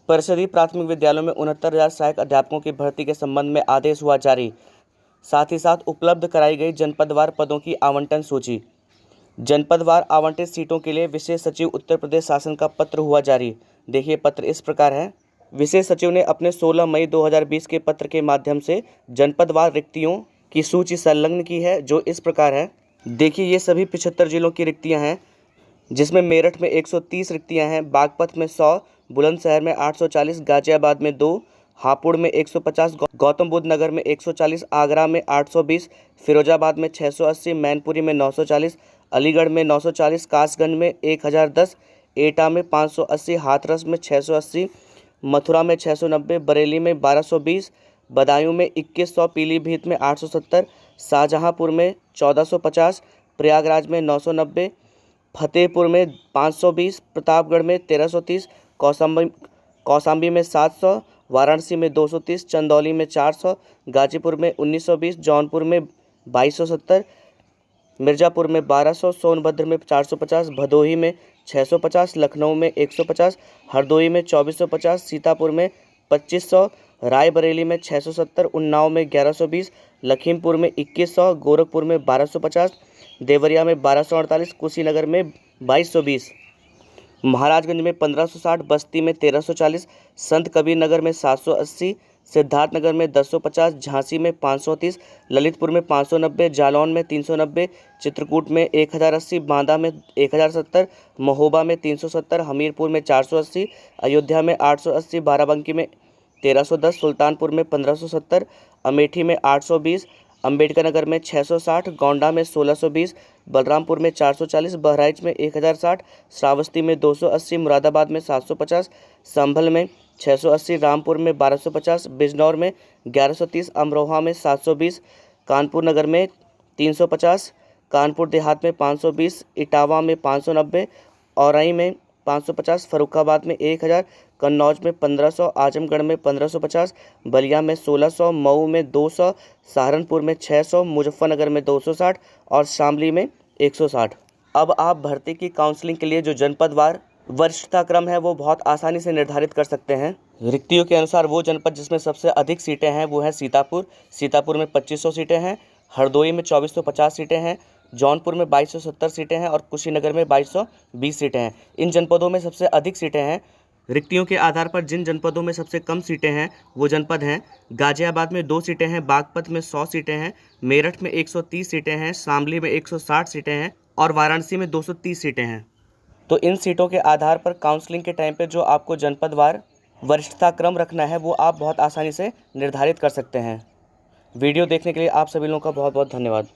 परिषदीय प्राथमिक विद्यालयों में 69,000 सहायक अध्यापकों की भर्ती के संबंध में आदेश हुआ जारी। साथ ही साथ उपलब्ध कराई गई जनपदवार पदों की आवंटन सूची। जनपदवार आवंटित सीटों के लिए विशेष सचिव उत्तर प्रदेश शासन का पत्र हुआ जारी। देखिए, पत्र इस प्रकार है। विशेष सचिव ने अपने 16 मई 2020 के पत्र के माध्यम से जनपदवार रिक्तियों की सूची संलग्न की है, जो इस प्रकार है। देखिए, ये सभी 75 जिलों की रिक्तियां हैं, जिसमें मेरठ में 130 रिक्तियां हैं, बागपत में 100, बुलंदशहर में 840, गाजियाबाद में 2, हापुड़ में 150, गौतम बुद्ध नगर में 140, आगरा में 820, फिरोजाबाद में 680, मैनपुरी में 940, अलीगढ़ में 940, कासगंज में 1010, एटा में 580, हाथरस में 680, मथुरा में 690, बरेली में 1220, बदायूं में 2100, पीलीभीत में 870, शाहजहांपुर में 1450, प्रयागराज में 990, फतेहपुर में 520, प्रतापगढ़ में 1330, कौशाम्बी में 700, वाराणसी में 230, चंदौली में 400, गाजीपुर में 1920, जौनपुर में 2270, मिर्ज़ापुर में 1200, सोनभद्र में 450, भदोही में 650, लखनऊ में 150, हरदोई में 2450, सीतापुर में 2500, रायबरेली में 670, उन्नाव में 1120, लखीमपुर में 2100, गोरखपुर में 1250, देवरिया में 1248, कुशीनगर में 2220, महाराजगंज में 1560, बस्ती में 1340, संत कबीर नगर में 780, सिद्धार्थनगर में 1050, झांसी में 530, ललितपुर में 590, जालौन में 390, चित्रकूट में 1080, बांदा में 1070, महोबा में 370, हमीरपुर में 480, अयोध्या में 880, बाराबंकी में 1310, सुल्तानपुर में 1570, अमेठी में 820, अंबेडकर नगर में 660, गोंडा में 1620, बलरामपुर में 440, बहराइच में 1060, श्रावस्ती में 280, मुरादाबाद में 750, संभल में 680, रामपुर में 1250, बिजनौर में 1130, अमरोहा में 720, कानपुर नगर में 350, कानपुर देहात में 520, इटावा में 590, औरई में 550, फर्रुखाबाद में 1000, कन्नौज में 1500, आजमगढ़ में 1550, बलिया में 1600, मऊ में 200, सहारनपुर में 600, मुजफ्फरनगर में 260 और शामली में 160। अब आप भर्ती की काउंसलिंग के लिए जो जनपदवार वरिष्ठता क्रम है वो बहुत आसानी से निर्धारित कर सकते हैं। रिक्तियों के अनुसार वो जनपद जिसमें सबसे अधिक सीटें हैं वो है सीतापुर में 2500 सीटें हैं, हरदोई में 2450 सीटें हैं, जौनपुर में 2270 सीटें हैं और कुशीनगर में 2220 सीटें हैं। इन जनपदों में सबसे अधिक सीटें हैं। रिक्तियों के आधार पर जिन जनपदों में सबसे कम सीटें हैं वो जनपद हैं गाजियाबाद में 2 सीटें हैं, बागपत में 100 सीटें हैं, मेरठ में 130 सीटें हैं, शामली में 160 सीटें हैं और वाराणसी में 230 सीटें हैं। तो इन सीटों के आधार पर काउंसलिंग के टाइम पे जो आपको जनपदवार वरिष्ठता क्रम रखना है वो आप बहुत आसानी से निर्धारित कर सकते हैं। वीडियो देखने के लिए आप सभी लोगों का बहुत बहुत धन्यवाद।